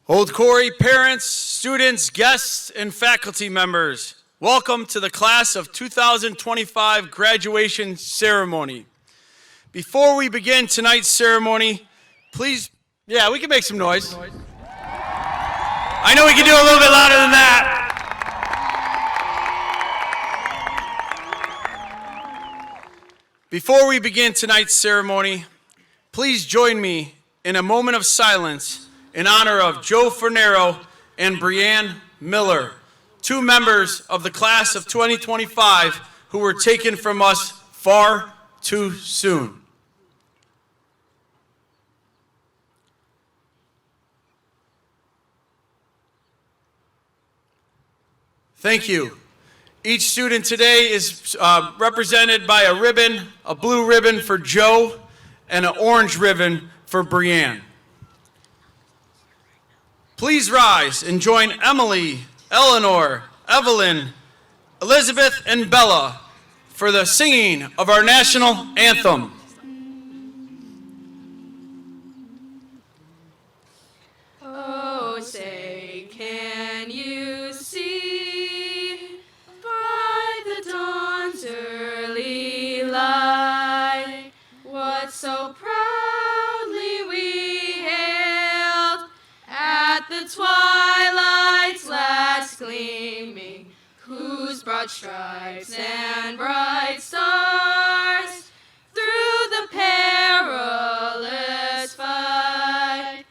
Old Quarry parents, students, guests, and faculty members, welcome to the class of 2025 graduation ceremony. Before we begin tonight's ceremony, please, we can make some noise. I know we can do a little bit louder than that. Before we begin tonight's ceremony, please join me in a moment of silence in honor of Joe Fornero and Brianne Miller, two members of the class of 2025 who were taken from us far too soon. Thank you. Each student today is represented by a ribbon, a blue ribbon for Joe, and an orange ribbon for Brianne. Please rise and join Emily, Eleanor, Evelyn, Elizabeth, and Bella for the singing of our national anthem. Oh, say, can you see by the dawn's early light what so proudly we hailed at the twilight's last gleaming, whose broad stripes and bright stars through the perilous fight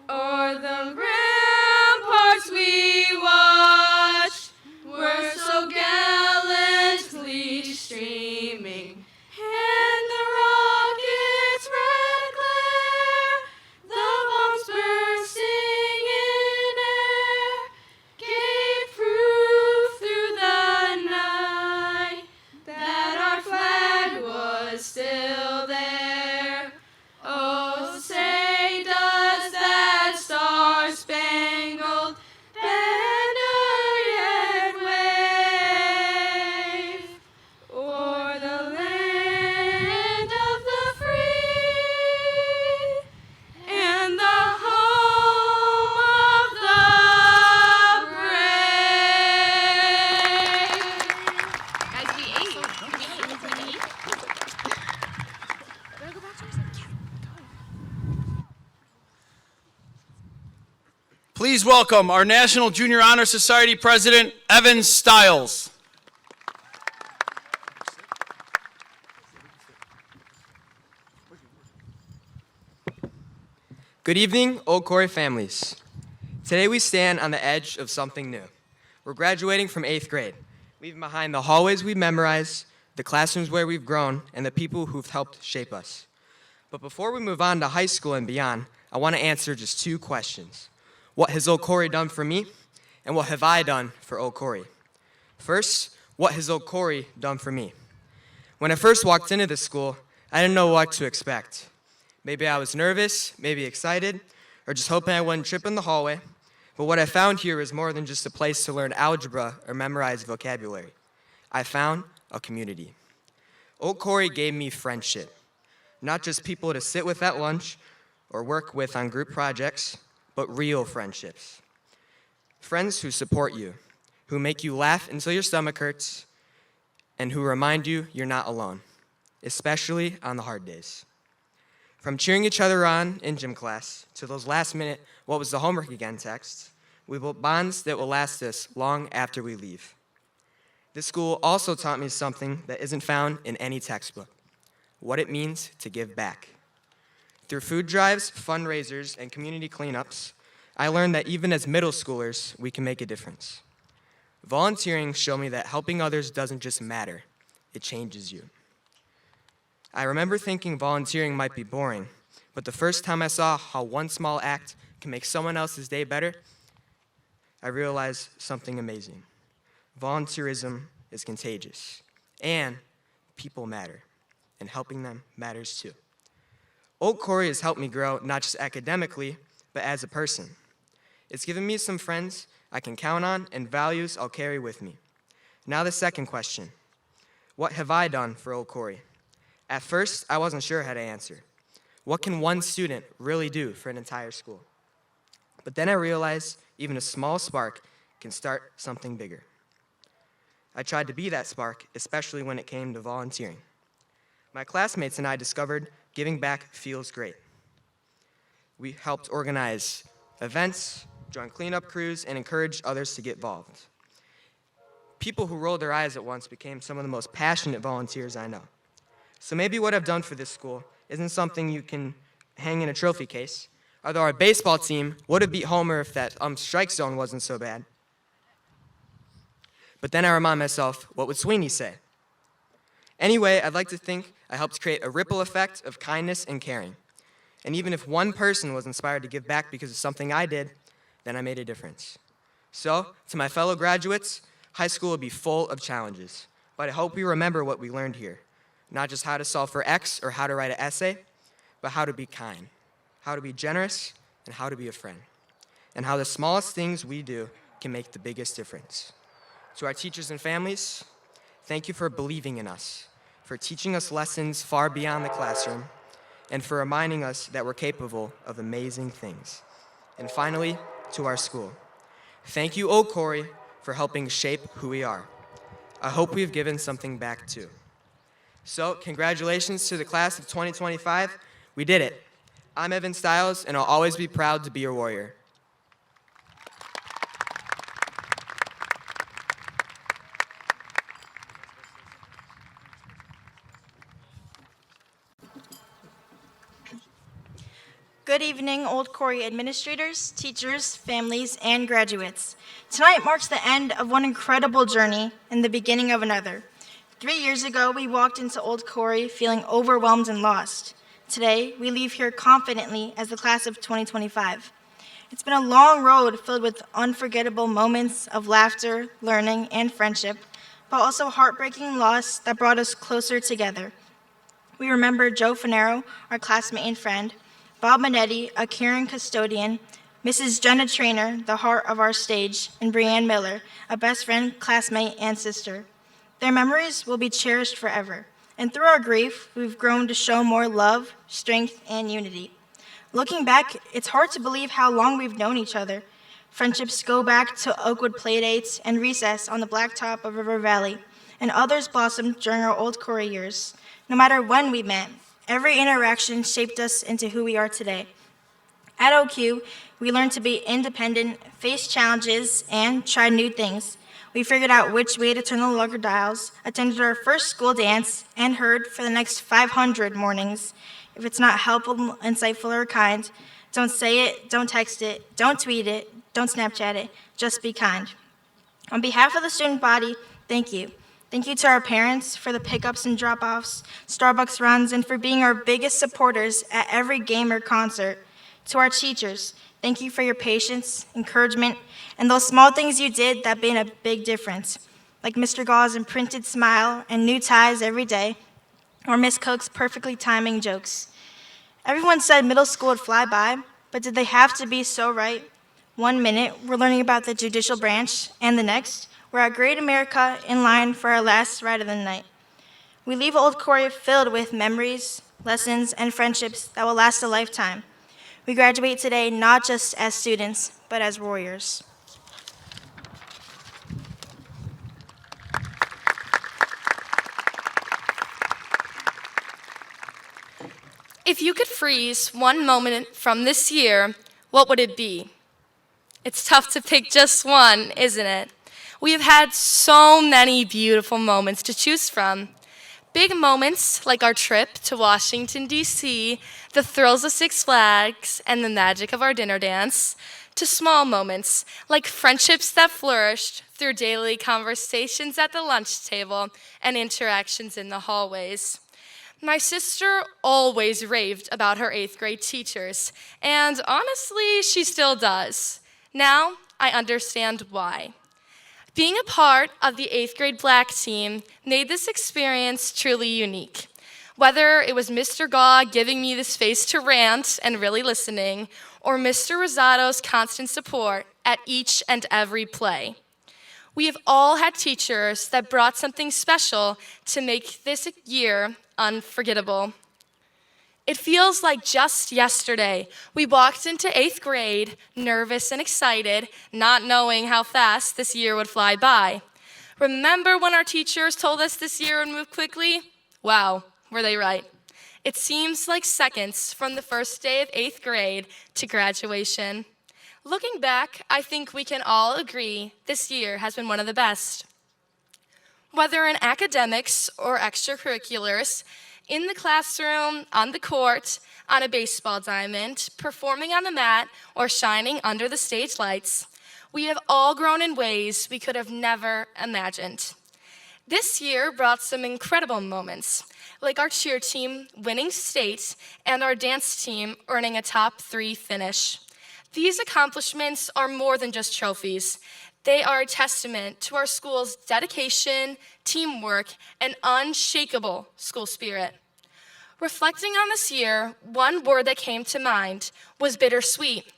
o'er the ramparts we watched were so gallantly streaming, and the rocket's red glare, the bombs bursting in air, gave proof through the night that our flag was still there. Oh, say does that star-spangled banner yet wave o'er the land of the free and the home of the brave? Guys, we ate. Can we eat? Wanna go back to ours? Please welcome our National Junior Honor Society President, Evan Stiles. Good evening, Old Quarry families. Today we stand on the edge of something new. We're graduating from 8th grade, leaving behind the hallways we've memorized, the classrooms where we've grown, and the people who've helped shape us. But before we move on to high school and beyond, I want to answer just two questions. What has Old Quarry done for me? And what have I done for Old Quarry? First, what has Old Quarry done for me? When I first walked into this school, I didn't know what to expect. Maybe I was nervous, maybe excited, or just hoping I wouldn't trip in the hallway. But what I found here is more than just a place to learn algebra or memorize vocabulary. I found a community. Old Quarry gave me friendship. Not just people to sit with at lunch or work with on group projects, but real friendships. Friends who support you, who make you laugh until your stomach hurts, and who remind you you're not alone, especially on the hard days. From cheering each other on in gym class to those last-minute "what was the homework again" texts, we built bonds that will last us long after we leave. This school also taught me something that isn't found in any textbook: what it means to give back. Through food drives, fundraisers, and community cleanups, I learned that even as middle schoolers, we can make a difference. Volunteering showed me that helping others doesn't just matter, it changes you. I remember thinking volunteering might be boring, but the first time I saw how one small act can make someone else's day better, I realized something amazing. Volunteerism is contagious, and people matter, and helping them matters too. Old Quarry has helped me grow not just academically, but as a person. It's given me some friends I can count on and values I'll carry with me. Now the second question: what have I done for Old Quarry? At first, I wasn't sure how to answer. What can one student really do for an entire school? But then I realized even a small spark can start something bigger. I tried to be that spark, especially when it came to volunteering. My classmates and I discovered giving back feels great. We helped organize events, join cleanup crews, and encouraged others to get involved. People who rolled their eyes at once became some of the most passionate volunteers I know. So maybe what I've done for this school isn't something you can hang in a trophy case, although our baseball team would have beat Homer if that strike zone wasn't so bad. But then I remind myself, what would Sweeney say? Anyway, I'd like to think I helped create a ripple effect of kindness and caring. And even if one person was inspired to give back because of something I did, then I made a difference. So, to my fellow graduates, high school will be full of challenges, but I hope we remember what we learned here. Not just how to solve for X or how to write an essay, but how to be kind, how to be generous, and how to be a friend. And how the smallest things we do can make the biggest difference. To our teachers and families, thank you for believing in us, for teaching us lessons far beyond the classroom, and for reminding us that we're capable of amazing things. And finally, to our school, thank you, Old Quarry, for helping shape who we are. I hope we've given something back too. So, congratulations to the class of 2025. We did it. I'm Evan Stiles, and I'll always be proud to be your warrior. Good evening, Old Quarry administrators, teachers, families, and graduates. Tonight marks the end of one incredible journey and the beginning of another. 3 years ago, we walked into Old Quarry feeling overwhelmed and lost. Today, we leave here confidently as the class of 2025. It's been a long road filled with unforgettable moments of laughter, learning, and friendship, but also heartbreaking loss that brought us closer together. We remember Joe Finero, our classmate and friend, Bob Minetti, a caring custodian, Mrs. Jenna Trainer, the heart of our stage, and Brianne Miller, a best friend, classmate, and sister. Their memories will be cherished forever, and through our grief, we've grown to show more love, strength, and unity. Looking back, it's hard to believe how long we've known each other. Friendships go back to Oakwood playdates and recess on the blacktop of River Valley, and others blossomed during our Old Quarry years. No matter when we met, every interaction shaped us into who we are today. At OQ, we learned to be independent, face challenges, and try new things. We figured out which way to turn the lugger dials, attended our first school dance, and heard for the next 500 mornings. If it's not helpful, insightful, or kind, don't say it, don't text it, don't tweet it, don't Snapchat it, just be kind. On behalf of the student body, thank you. Thank you to our parents for the pickups and drop-offs, Starbucks runs, and for being our biggest supporters at every game or concert. To our teachers, thank you for your patience, encouragement, and those small things you did that made a big difference, like Mr. Gau's imprinted smile and new ties every day, or Miss Cook's perfectly timing jokes. Everyone said middle school would fly by, but did they have to be so right? 1 minute, we're learning about the judicial branch, and the next, we're at Great America in line for our last ride of the night. We leave Old Quarry filled with memories, lessons, and friendships that will last a lifetime. We graduate today not just as students, but as warriors. If you could freeze one moment from this year, what would it be? It's tough to pick just one, isn't it? We have had so many beautiful moments to choose from. Big moments like our trip to Washington, D.C., the thrills of Six Flags, and the magic of our dinner dance, to small moments like friendships that flourished through daily conversations at the lunch table and interactions in the hallways. My sister always raved about her 8th grade teachers, and honestly, she still does. Now, I understand why. Being a part of the 8th grade black team made this experience truly unique. Whether it was Mr. Gaw giving me the space to rant and really listening, or Mr. Rosado's constant support at each and every play. We have all had teachers that brought something special to make this year unforgettable. It feels like just yesterday we walked into 8th grade, nervous and excited, not knowing how fast this year would fly by. Remember when our teachers told us this year would move quickly? Wow, were they right. It seems like seconds from the first day of 8th grade to graduation. Looking back, I think we can all agree this year has been one of the best. Whether in academics or extracurriculars, in the classroom, on the court, on a baseball diamond, performing on the mat, or shining under the stage lights, we have all grown in ways we could have never imagined. This year brought some incredible moments, like our cheer team winning state and our dance team earning a top 3 finish. These accomplishments are more than just trophies. They are a testament to our school's dedication, teamwork, and unshakable school spirit. Reflecting on this year, one word that came to mind was bittersweet.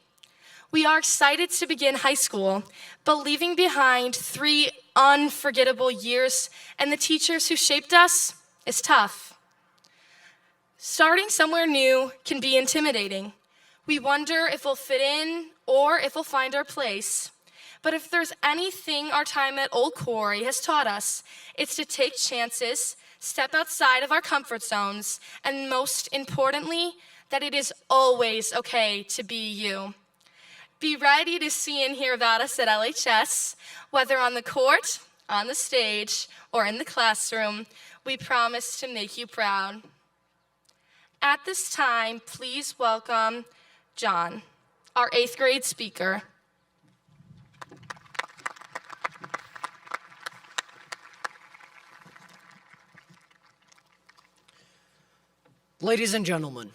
We are excited to begin high school, but leaving behind 3 unforgettable years and the teachers who shaped us is tough. Starting somewhere new can be intimidating. We wonder if we'll fit in or if we'll find our place. But if there's anything our time at Old Quarry has taught us, it's to take chances, step outside of our comfort zones, and most importantly, that it is always okay to be you. Be ready to see and hear about us at LHS, whether on the court, on the stage, or in the classroom. We promise to make you proud. At this time, please welcome John, our 8th grade speaker. Ladies and gentlemen,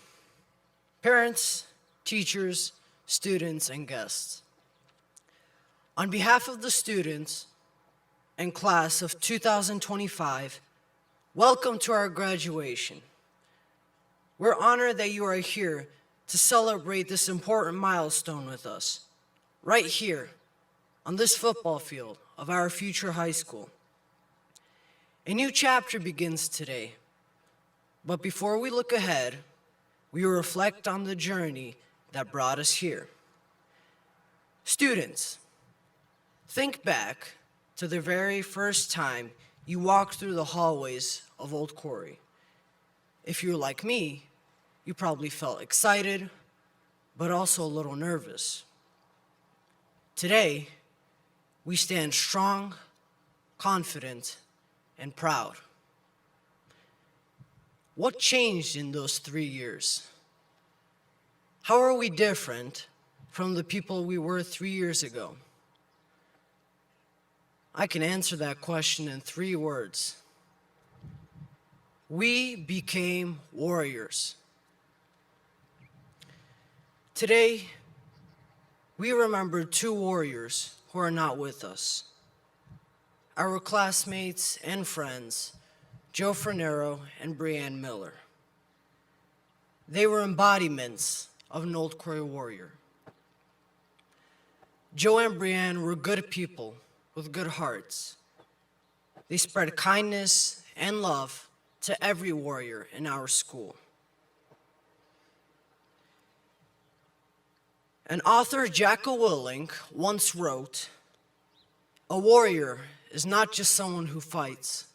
parents, teachers, students, and guests, on behalf of the students and class of 2025, welcome to our graduation. We're honored that you are here to celebrate this important milestone with us, right here on this football field of our future high school. A new chapter begins today. But before we look ahead, we will reflect on the journey that brought us here. Students, think back to the very first time you walked through the hallways of Old Quarry. If you're like me, you probably felt excited, but also a little nervous. Today, we stand strong, confident, and proud. What changed in those 3 years? How are we different from the people we were 3 years ago? I can answer that question in 3 words. We became warriors. Today, we remember 2 warriors who are not with us. Our classmates and friends, Joe Fernero and Brianne Miller. They were embodiments of an Old Quarry warrior. Joe and Brianne were good people with good hearts. They spread kindness and love to every warrior in our school. An author, Jocko Willink, once wrote, "A warrior is not just someone who fights.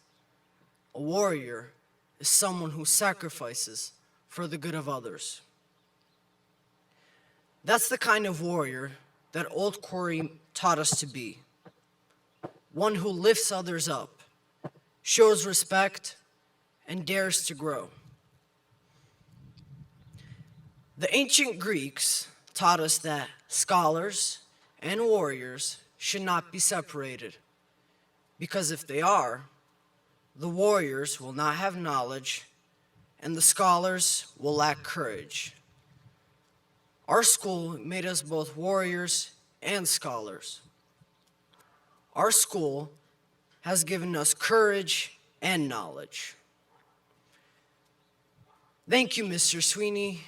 A warrior is someone who sacrifices for the good of others." That's the kind of warrior that Old Quarry taught us to be. One who lifts others up, shows respect, and dares to grow. The ancient Greeks taught us that scholars and warriors should not be separated, because if they are, the warriors will not have knowledge, and the scholars will lack courage. Our school made us both warriors and scholars. Our school has given us courage and knowledge. Thank you, Mr. Sweeney,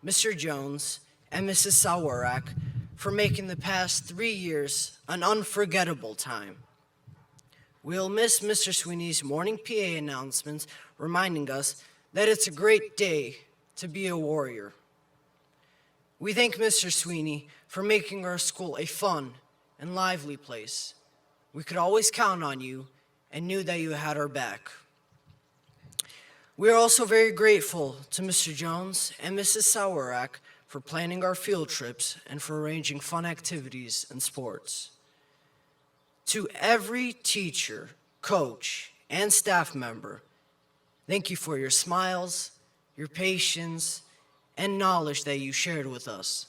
Mr. Jones, and Mrs. Sawarak for making the past 3 years an unforgettable time. We'll miss Mr. Sweeney's morning PA announcements reminding us that it's a great day to be a warrior. We thank Mr. Sweeney for making our school a fun and lively place. We could always count on you and knew that you had our back. We are also very grateful to Mr. Jones and Mrs. Sauerak for planning our field trips and for arranging fun activities and sports. To every teacher, coach, and staff member, thank you for your smiles, your patience, and knowledge that you shared with us.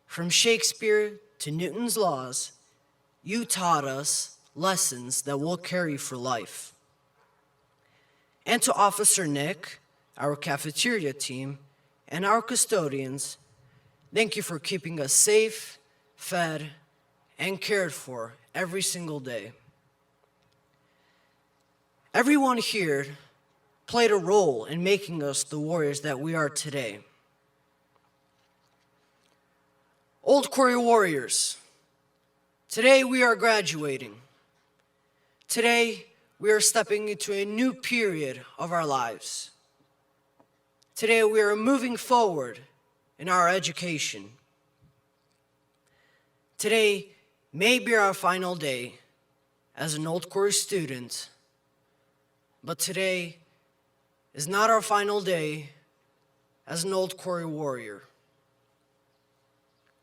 From Shakespeare to Newton's laws, you taught us lessons that we'll carry for life. And to Officer Nick, our cafeteria team, and our custodians, thank you for keeping us safe, fed, and cared for every single day. Everyone here played a role in making us the warriors that we are today. Old Quarry Warriors, today we are graduating. Today we are stepping into a new period of our lives. Today we are moving forward in our education. Today may be our final day as an Old Quarry student, but today is not our final day as an Old Quarry warrior.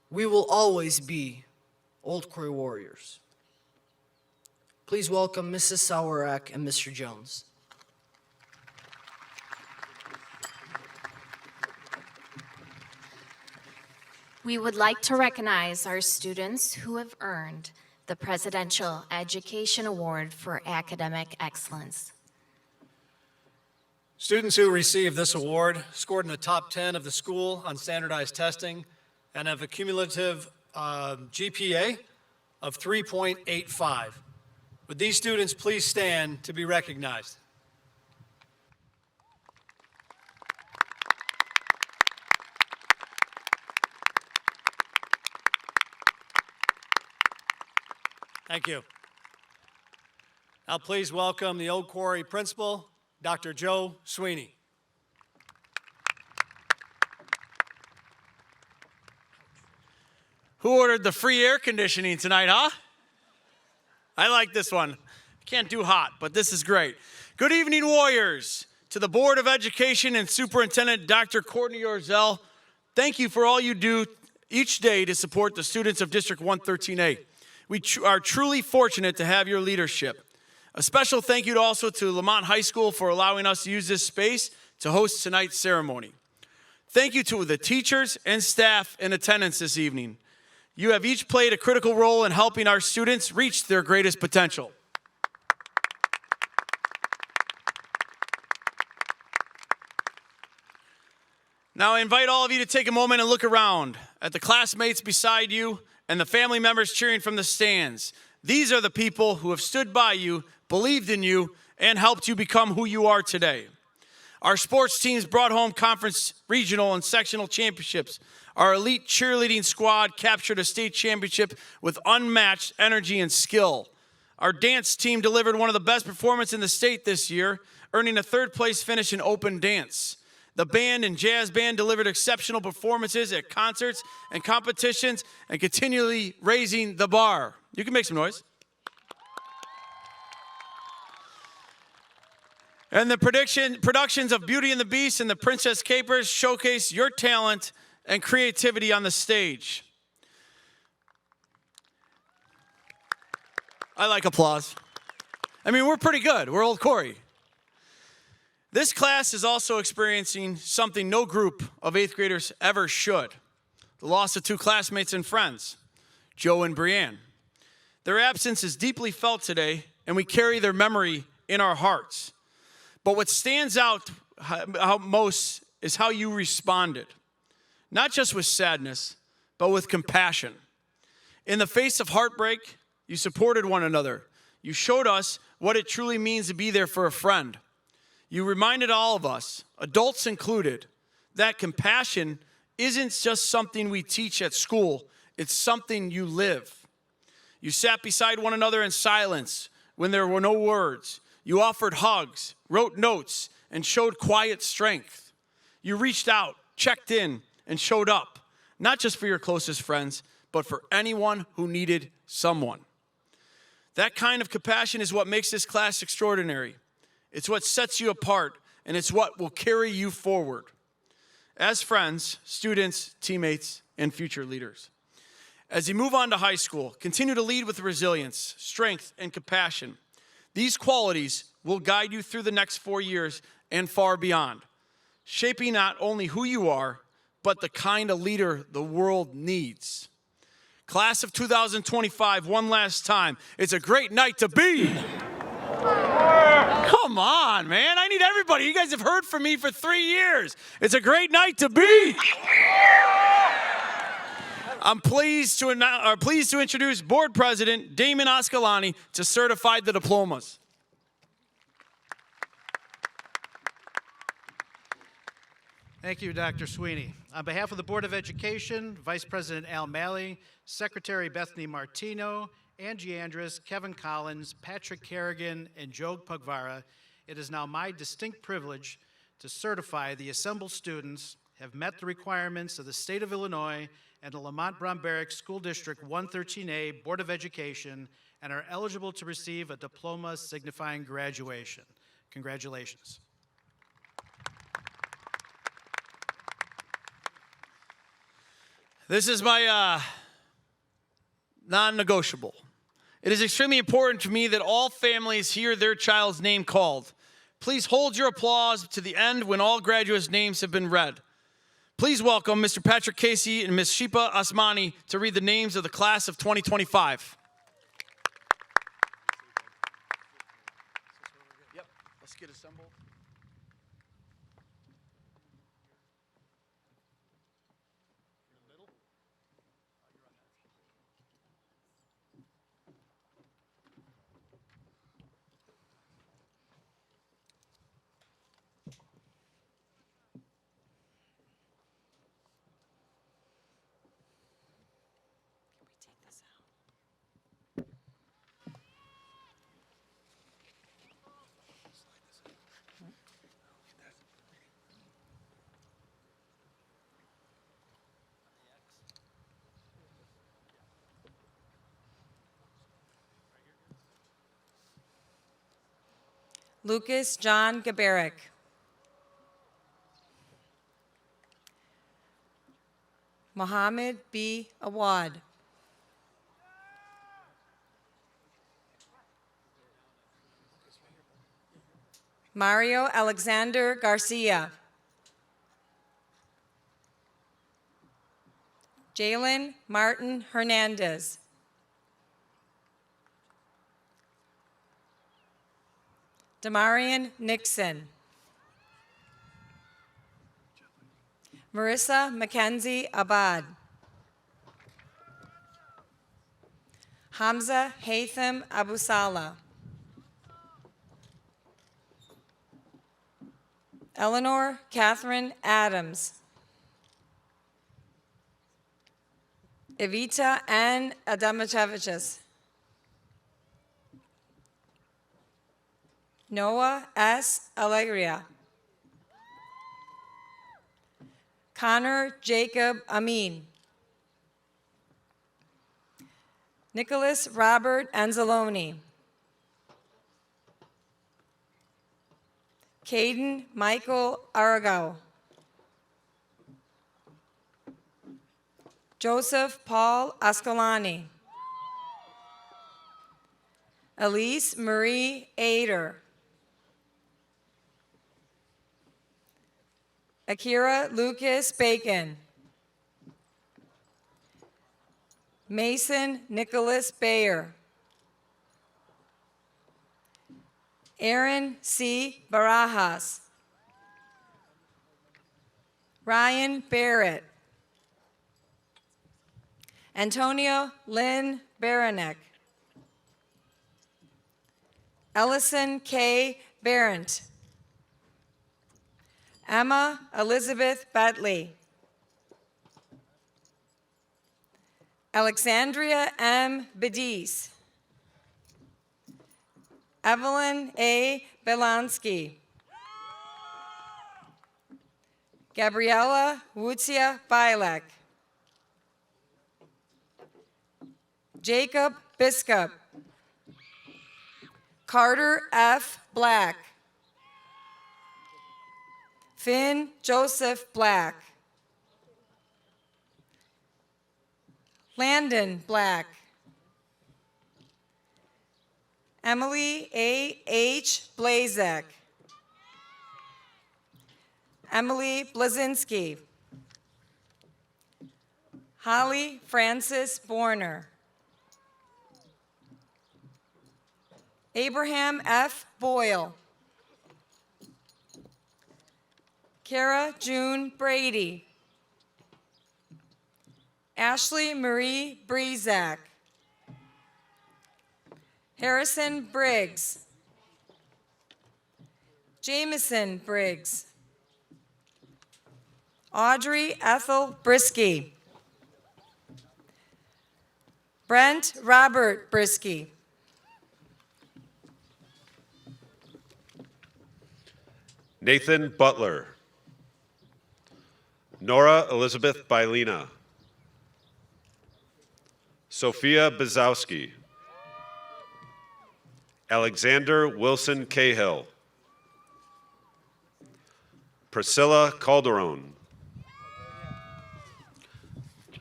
We will always be Old Quarry warriors. Please welcome Mrs. Sauerak and Mr. Jones. We would like to recognize our students who have earned the Presidential Education Award for Academic Excellence. Students who received this award scored in the top 10 of the school on standardized testing and have a cumulative GPA of 3.85. Would these students please stand to be recognized? Thank you. Now please welcome the Old Quarry principal, Dr. Joe Sweeney. Who ordered the free air conditioning tonight, huh? I like this one. Can't do hot, but this is great. Good evening, Warriors. To the Board of Education and Superintendent Dr. Courtney Orzel, thank you for all you do each day to support the students of District 113A. We are truly fortunate to have your leadership. A special thank you also to Lemont High School for allowing us to use this space to host tonight's ceremony. Thank you to the teachers and staff in attendance this evening. You have each played a critical role in helping our students reach their greatest potential. Now I invite all of you to take a moment and look around at the classmates beside you and the family members cheering from the stands. These are the people who have stood by you, believed in you, and helped you become who you are today. Our sports teams brought home conference, regional, and sectional championships. Our elite cheerleading squad captured a state championship with unmatched energy and skill. Our dance team delivered one of the best performances in the state this year, earning a third-place finish in open dance. The band and jazz band delivered exceptional performances at concerts and competitions and continually raising the bar. You can make some noise. And the productions of Beauty and the Beast and the Princess Capers showcase your talent and creativity on the stage. I like applause. I mean, we're pretty good. We're Old Quarry. This class is also experiencing something no group of 8th graders ever should. The loss of 2 classmates and friends, Joe and Brianne. Their absence is deeply felt today, and we carry their memory in our hearts. But what stands out most is how you responded. Not just with sadness, but with compassion. In the face of heartbreak, you supported one another. You showed us what it truly means to be there for a friend. You reminded all of us, adults included, that compassion isn't just something we teach at school, it's something you live. You sat beside one another in silence when there were no words. You offered hugs, wrote notes, and showed quiet strength. You reached out, checked in, and showed up, not just for your closest friends, but for anyone who needed someone. That kind of compassion is what makes this class extraordinary. It's what sets you apart, and it's what will carry you forward. As friends, students, teammates, and future leaders. As you move on to high school, continue to lead with resilience, strength, and compassion. These qualities will guide you through the next 4 years and far beyond, shaping not only who you are, but the kind of leader the world needs. Class of 2025, one last time. It's a great night to be. Come on, man. I need everybody. You guys have heard from me for 3 years. It's a great night to be. I'm pleased to introduce Board President Damon Ascalani to certify the diplomas. Thank you, Dr. Sweeney. On behalf of the Board of Education, Vice President Al Malley, Secretary Bethany Martino, Angie Andrus, Kevin Collins, Patrick Kerrigan, and Joe Pugvara, it is now my distinct privilege to certify the assembled students have met the requirements of the State of Illinois and the Lemont-Bromberek School District 113A Board of Education and are eligible to receive a diploma signifying graduation. Congratulations. This is my non-negotiable. It is extremely important to me that all families hear their child's name called. Please hold your applause to the end when all graduates' names have been read. Please welcome Mr. Patrick Casey and Ms. Shipa Asmani to read the names of the class of 2025. Yep, let's get assembled. Lucas John Gabarek. Mohammed B. Awad. Mario Alexander Garcia. Jalen Martin Hernandez. Damarian Nixon. Marissa Mackenzie Abad. Hamza Haytham Abusala. Eleanor Catherine Adams. Evita N. Adamacheviches. Noah S. Alegria. Connor Jacob Amin. Nicholas Robert Anzalone. Caden Michael Aragao. Joseph Paul Ascalani. Elise Marie Ader. Akira Lucas Bacon. Mason Nicholas Bayer. Aaron C. Barajas. Ryan Barrett. Antonio Lynn Baranek. Ellison K. Barrent. Emma Elizabeth Batley. Alexandria M. Bediz. Evelyn A. Belansky. Gabriella Wutzia Bilek. Jacob Biskup. Carter F. Black. Finn Joseph Black. Landon Black. Emily A. H. Blazek. Emily Blazinski. Holly Francis Borner. Abraham F. Boyle. Kara June Brady. Ashley Marie Brezak. Harrison Briggs. Jameson Briggs. Audrey Ethel Brisky. Brent Robert Brisky. Nathan Butler. Nora Elizabeth Bailina. Sophia Bazowski. Alexander Wilson Cahill. Priscilla Calderon.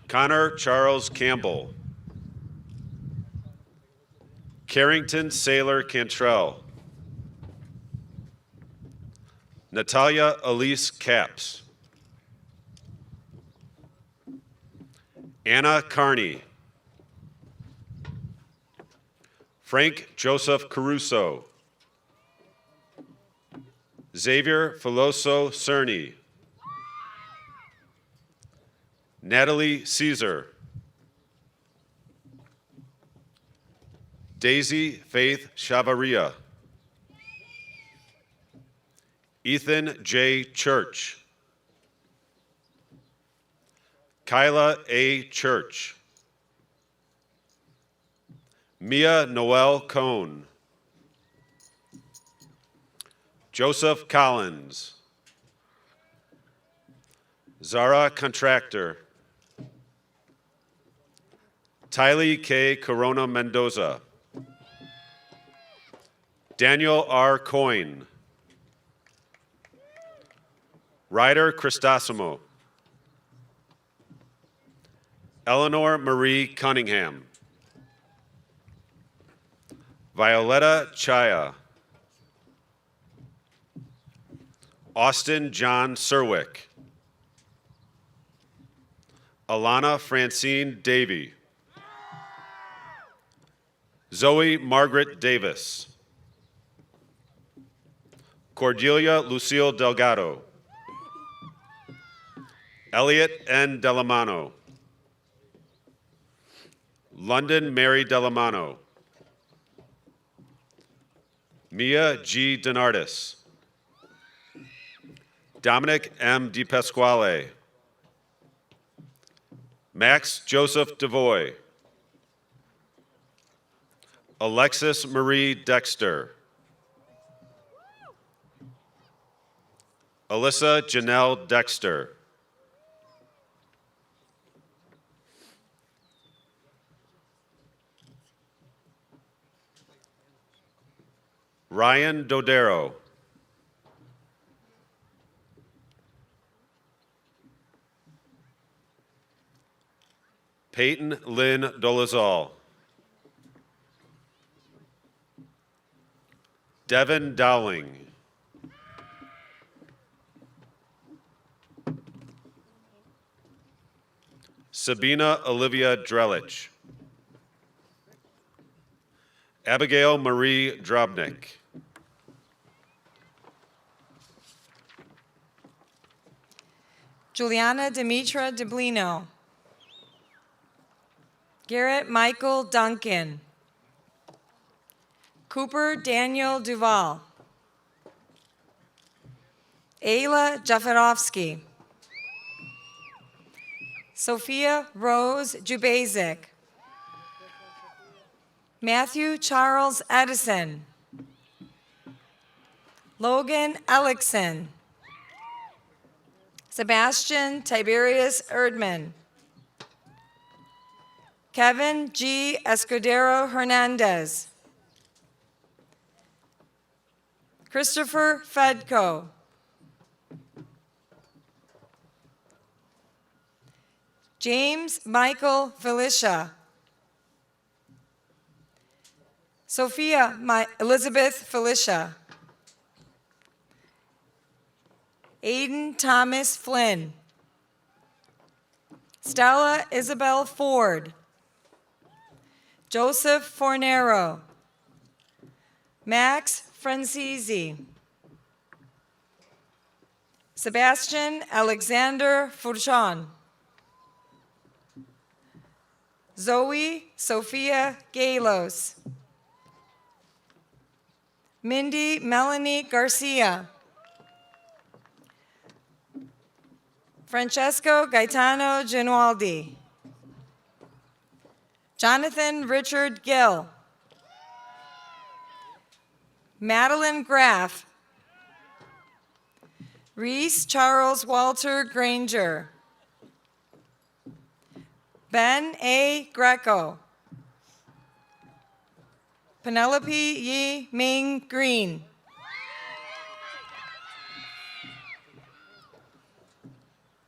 Connor Charles Campbell. Carrington Saylor Cantrell. Natalia Elise Capps. Anna Carney. Frank Joseph Caruso. Xavier Filoso Cerny. Natalie Caesar. Daisy Faith Chavaria. Ethan J. Church. Kyla A. Church. Mia Noel Cohn. Joseph Collins. Zara Contractor. Tylee K. Corona Mendoza. Daniel R. Coyne. Ryder Christosimo. Eleanor Marie Cunningham. Violetta Chaya. Austin John Serwick. Alana Francine Davey. Zoe Margaret Davis. Cordelia Lucille Delgado. Elliot N. Delamano. London Mary Delamano. Mia G. Donardis. Dominic M. DiPasquale. Max Joseph Devoy. Alexis Marie Dexter. Alyssa Janelle Dexter. Ryan Dodero. Peyton Lynn Dolezal. Devin Dowling. Sabina Olivia Drelich. Abigail Marie Drobnik. Juliana Demetra Deblino. Garrett Michael Duncan. Cooper Daniel Duval. Ayla Jafarovsky. Sophia Rose Jubazik. Matthew Charles Edison. Logan Ellickson. Sebastian Tiberius Erdman. Kevin G. Escudero Hernandez. Christopher Fedko. James Michael Felicia. Sophia Elizabeth Felicia. Aiden Thomas Flynn. Stella Isabel Ford. Joseph Fornero. Max Francisi. Sebastian Alexander Furchon. Zoe Sophia Galos. Mindy Melanie Garcia. Francesco Gaetano Genualdi. Jonathan Richard Gill. Madeline Graff. Reese Charles Walter Granger. Ben A. Greco. Penelope Yi Ming Green.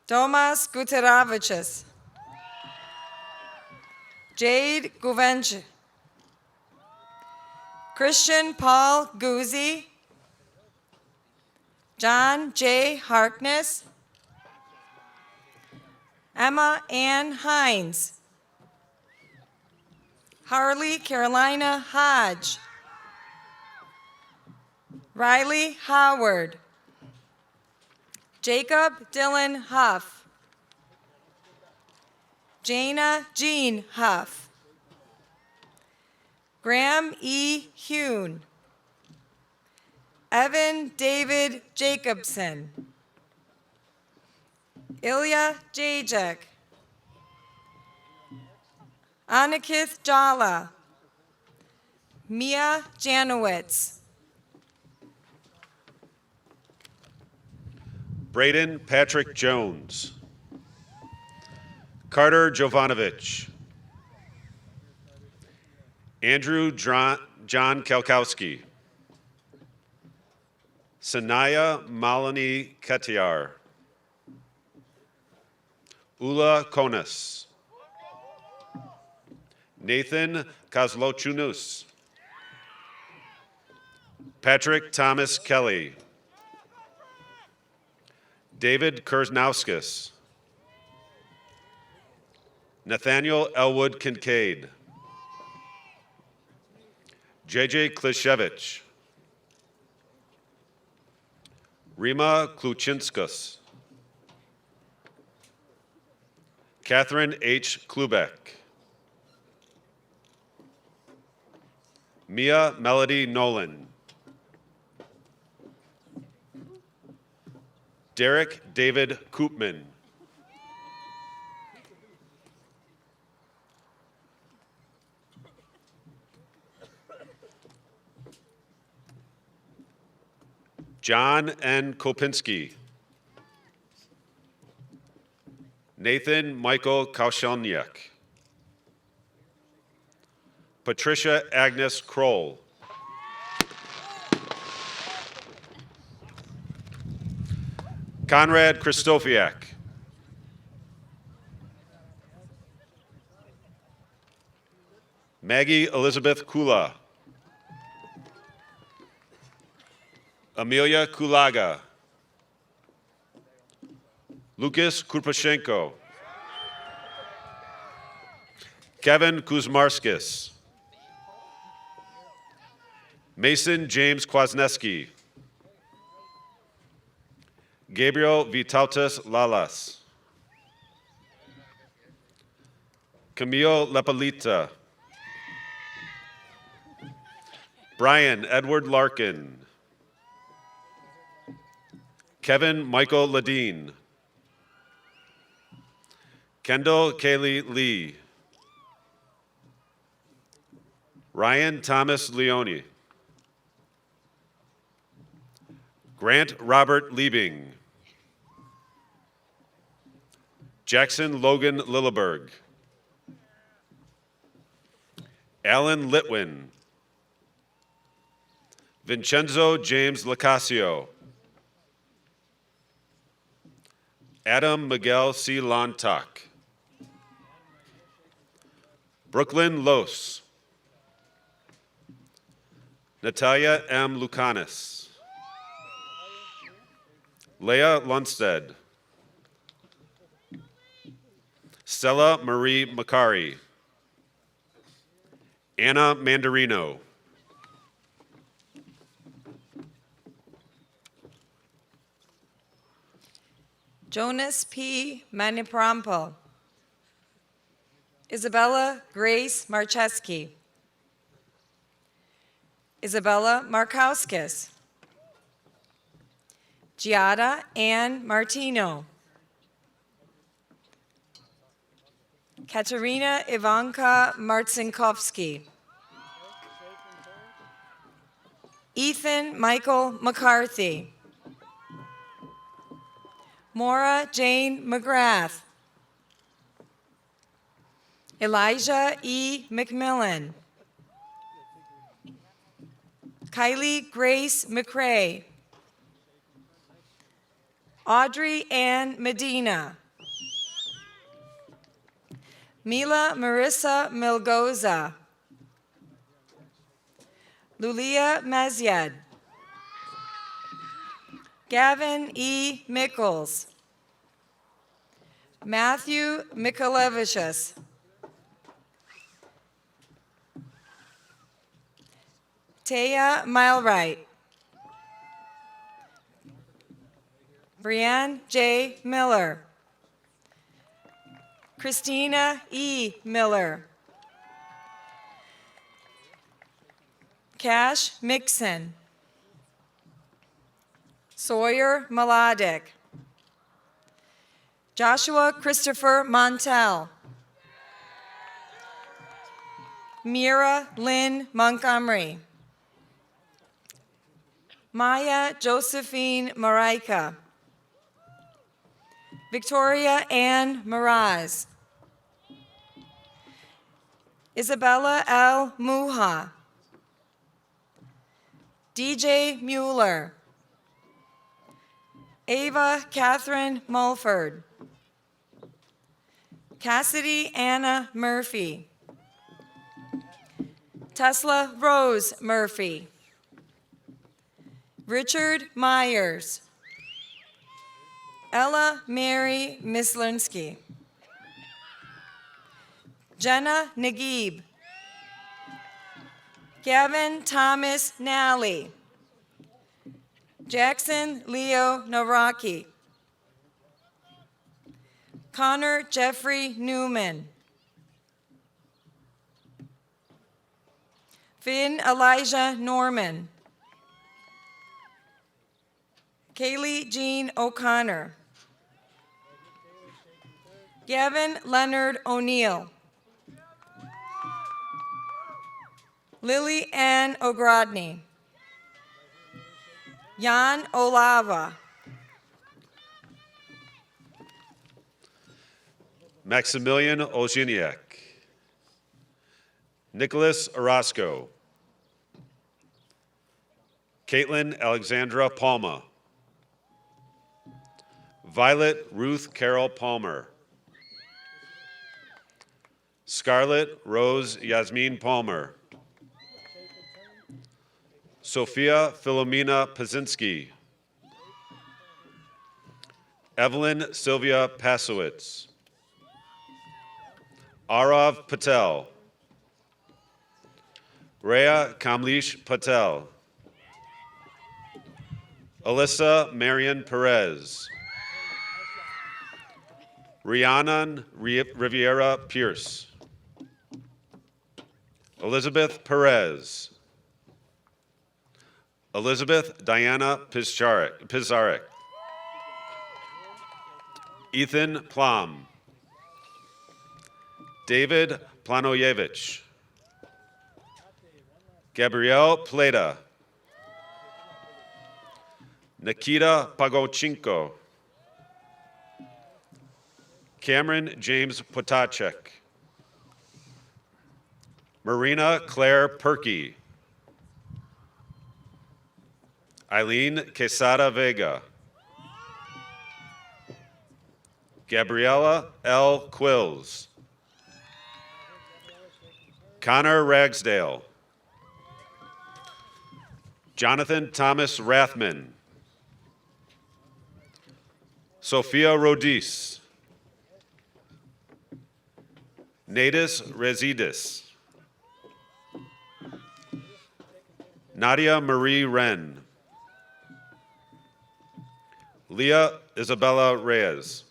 Tomas Guteraviches. Jade Guvench. Christian Paul Guzzi. John J. Harkness. Emma Ann Hines. Harley Carolina Hodge. Riley Howard. Jacob Dylan Huff. Jana Jean Huff. Graham E. Hune. Evan David Jacobson. Ilya Jacek. Anikith Jala. Mia Janowitz. Braden Patrick Jones. Carter Jovanovich. Andrew John Kalkowski. Sanaya Malini Ketiar. Ula Konas. Nathan Kozlochunus. Patrick Thomas Kelly. David Kurznauskas. Nathaniel Elwood Kincaid. JJ Klishevich. Rima Kluchinskas. Catherine H. Klubeck. Mia Melody Nolan. Derek David Koopman. John N. Kopinski. Nathan Michael Kaushelniak. Patricia Agnes Kroll. Conrad Kristofiak. Maggie Elizabeth Kula. Amelia Kulaga. Lucas Kurpashenko. Kevin Kuzmarskis. Mason James Kwasneski. Gabriel Vitautas Lalas. Camille Lepalita. Brian Edward Larkin. Kevin Michael Ladine. Kendall Kaylee Lee. Ryan Thomas Leone. Grant Robert Liebing. Jackson Logan Lilleberg. Alan Litwin. Vincenzo James Lacasio. Adam Miguel C. Lontak. Brooklyn Los. Natalia M. Lucanis. Leah Lundstead. Stella Marie Macari. Anna Mandarino. Jonas P. Maniprampo. Isabella Grace Marcheski. Isabella Markowskis. Giada Ann Martino. Katerina Ivanka Marcinkovsky. Ethan Michael McCarthy. Maura Jane McGrath. Elijah E. McMillan. Kylie Grace McRae. Audrey Ann Medina. Mila Marissa Milgoza. Lulia Mazyad. Gavin E. Mickles. Matthew Mikalevicius. Taya Milewright. Brianne J. Miller. Christina E. Miller. Cash Mixon. Sawyer Maladic. Joshua Christopher Montel. Mira Lynn Montgomery. Maya Josephine Maraika. Victoria Ann Miraz. Isabella L. Muha. DJ Mueller. Ava Catherine Mulford. Cassidy Anna Murphy. Tesla Rose Murphy. Richard Myers. Ella Mary Mislinsky. Jenna Naguib. Gavin Thomas Nally. Jackson Leo Naraki. Connor Jeffrey Newman. Finn Elijah Norman. Kaylee Jean O'Connor. Gavin Leonard O'Neill. Lily Ann O'Grodney. Jan Olava. Maximilian Olziniak. Nicholas Orozco. Caitlin Alexandra Palma. Violet Ruth Carol Palmer. Scarlett Rose Yasmin Palmer. Sophia Philomena Pazinski. Evelyn Sylvia Pasowitz. Arav Patel. Rhea Kamlesh Patel. Alyssa Marion Perez. Rhiannon Riviera Pierce. Elizabeth Perez. Elizabeth Diana Pizarek. Ethan Plum. David Planoyevich. Gabrielle Plata. Nikita Pagochenko. Cameron James Potacek. Marina Claire Perky. Eileen Quesada Vega. Gabriella L. Quills. Connor Ragsdale. Jonathan Thomas Rathman. Sophia Rodis. Nadis Rezidis. Nadia Marie Wren. Leah Isabella Reyes.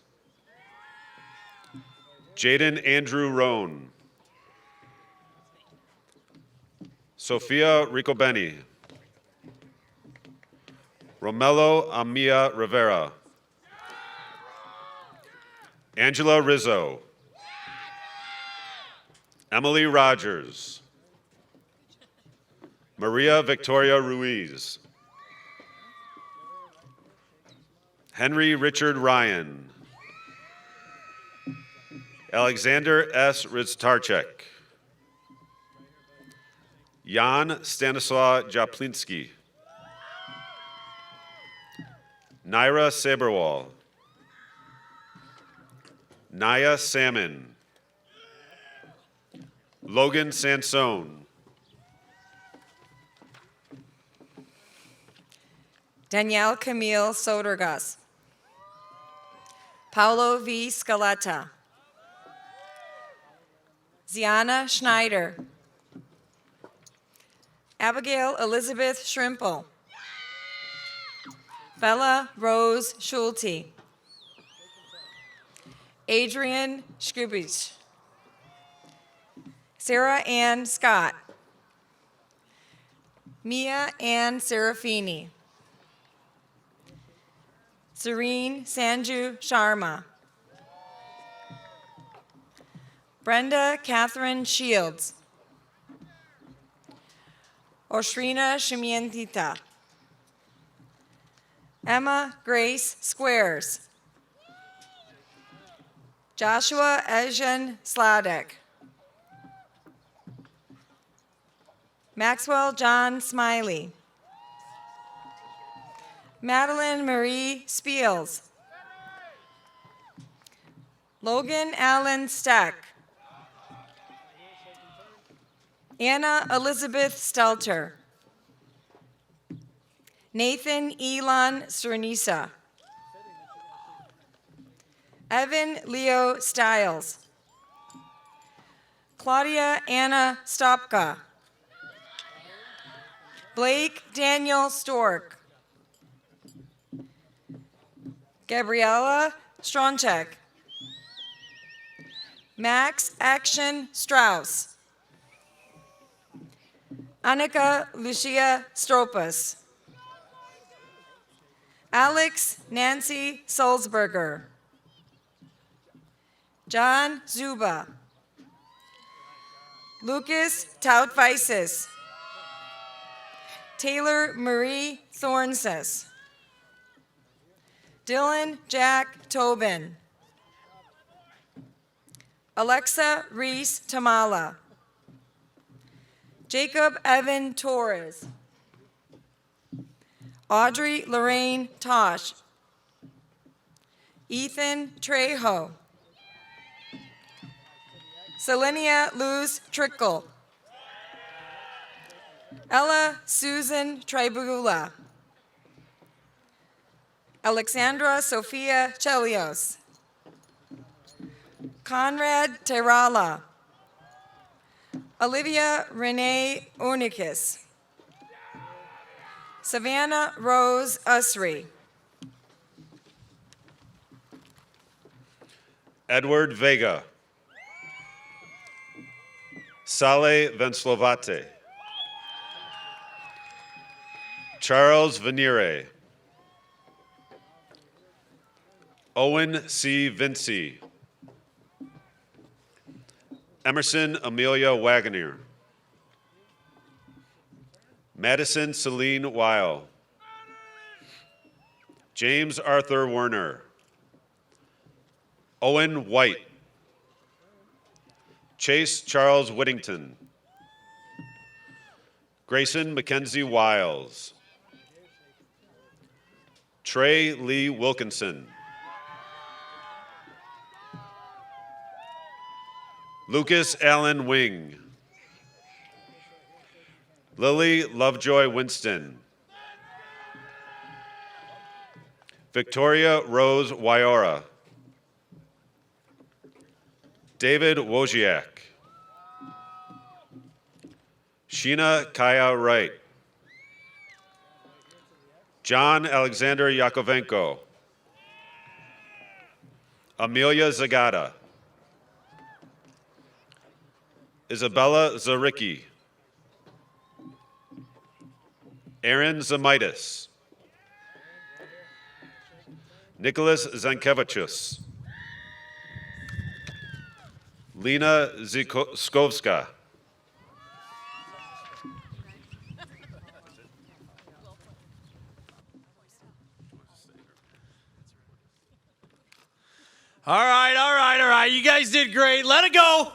Jaden Andrew Roan. Sophia Ricobeni. Romello Amia Rivera. Angela Rizzo. Emily Rogers. Maria Victoria Ruiz. Henry Richard Ryan. Alexander S. Riztarchek. Jan Stanislaw Japlinski. Naira Saberwall. Naya Salmon. Logan Sansone. Danielle Camille Sodergas. Paulo V. Scaletta. Ziana Schneider. Abigail Elizabeth Schrimpel. Bella Rose Schulte. Adrian Skubich. Sarah Ann Scott. Mia Ann Serafini. Serene Sanju Sharma. Brenda Catherine Shields. Oshrina Shimientita. Emma Grace Squares. Joshua Ejan Sladek. Maxwell John Smiley. Madeline Marie Spiels. Logan Allen Steck. Anna Elizabeth Stelter. Nathan Elon Cernisa. Evan Leo Stiles. Claudia Anna Stopka. Blake Daniel Stork. Gabriella Stronchek. Max Action Strauss. Annika Lucia Stropas. Alex Nancy Sulzberger. John Zuba. Lucas Tautweises. Taylor Marie Thornses. Dylan Jack Tobin. Alexa Reese Tamala. Jacob Evan Torres. Audrey Lorraine Tosh. Ethan Trejo. Selenia Luz Trickle. Ella Susan Tribula. Alexandra Sophia Chelios. Conrad Terala. Olivia Renee Unikis. Savannah Rose Usry. Edward Vega. Sale Venslovate. Charles Venire. Owen C. Vinci. Emerson Amelia Wagoner. Madison Celine Weil. James Arthur Werner. Owen White. Chase Charles Whittington. Grayson Mackenzie Wiles. Trey Lee Wilkinson. Lucas Allen Wing. Lily Lovejoy Winston. Victoria Rose Wyora. David Wojciak. Sheena Kaya Wright. John Alexander Yakovenko. Amelia Zagata. Isabella Zaricki. Aaron Zamitis. Nicholas Zankevichus. Lena Skovska. All right. You guys did great. Let it go.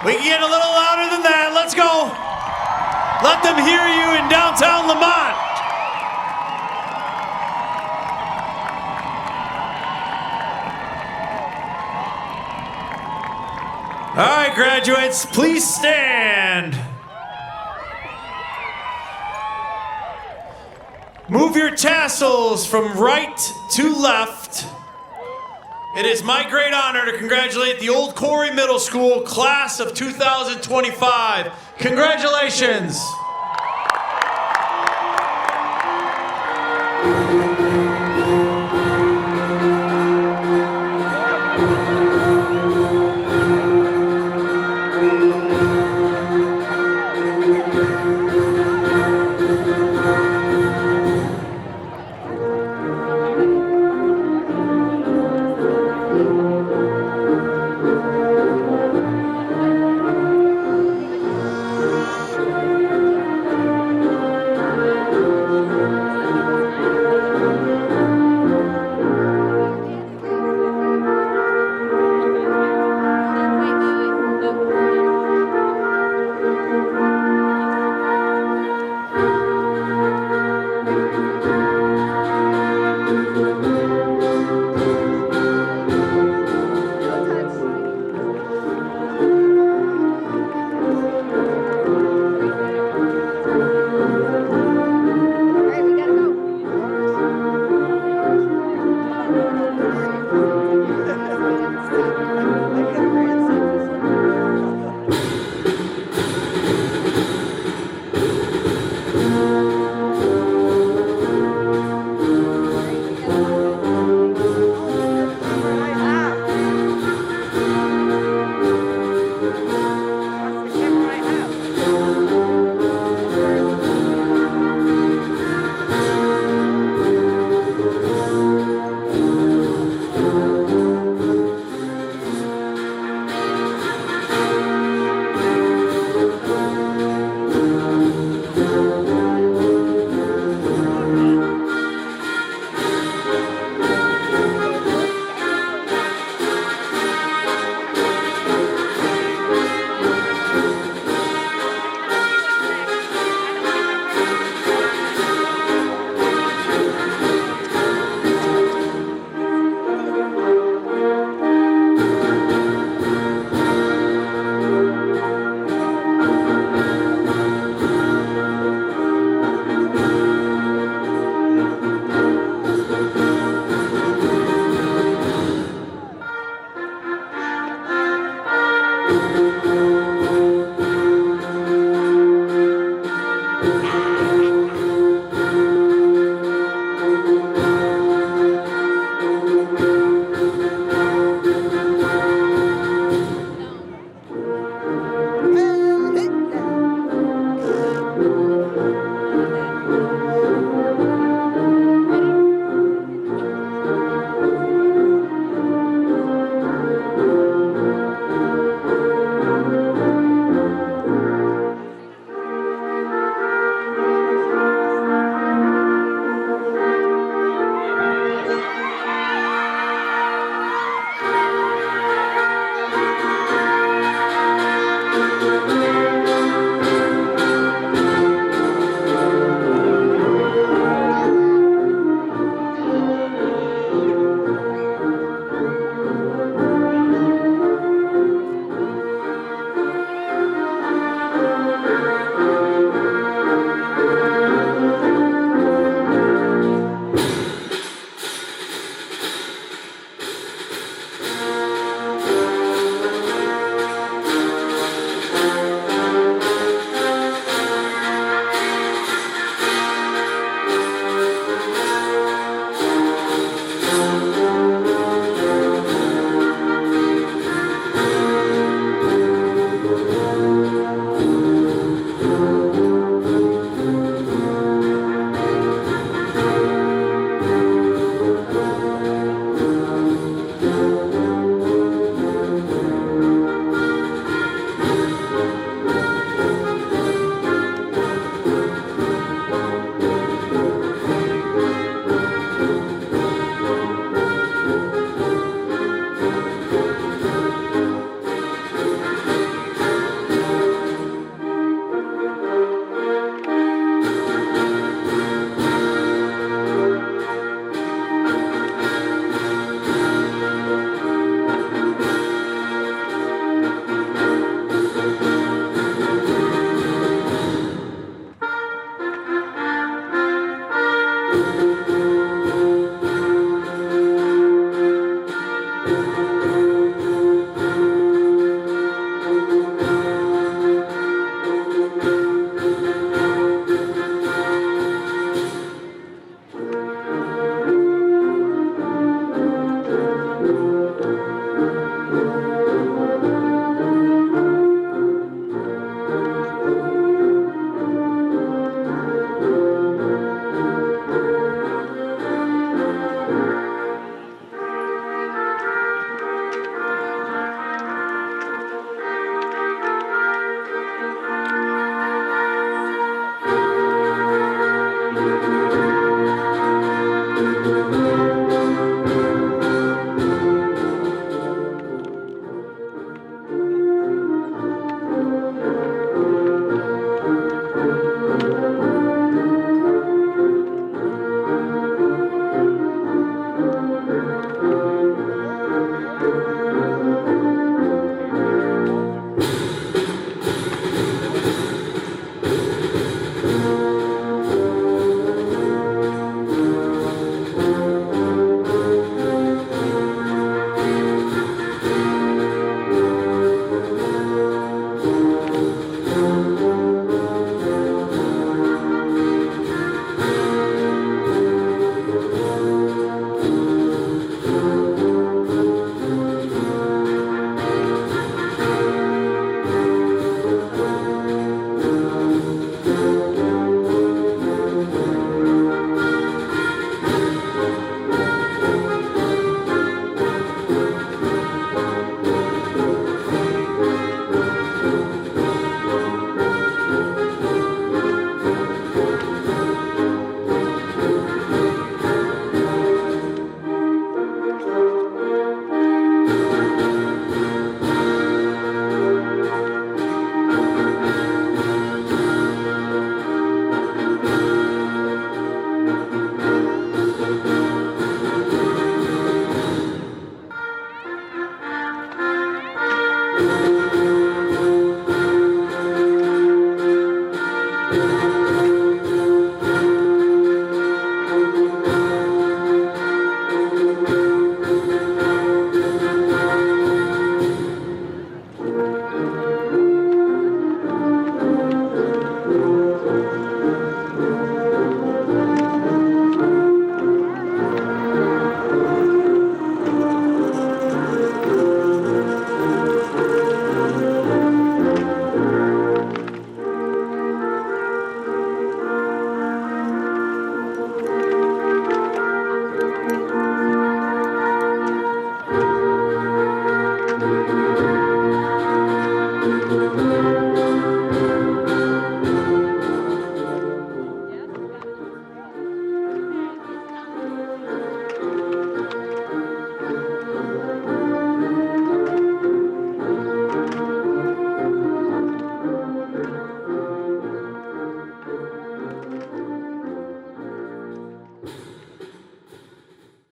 We can get a little louder than that. Let's go. Let them hear you in downtown Lemont. All right, graduates, please stand. Move your tassels from right to left. It is my great honor to congratulate the Old Quarry Middle School class of 2025. Congratulations.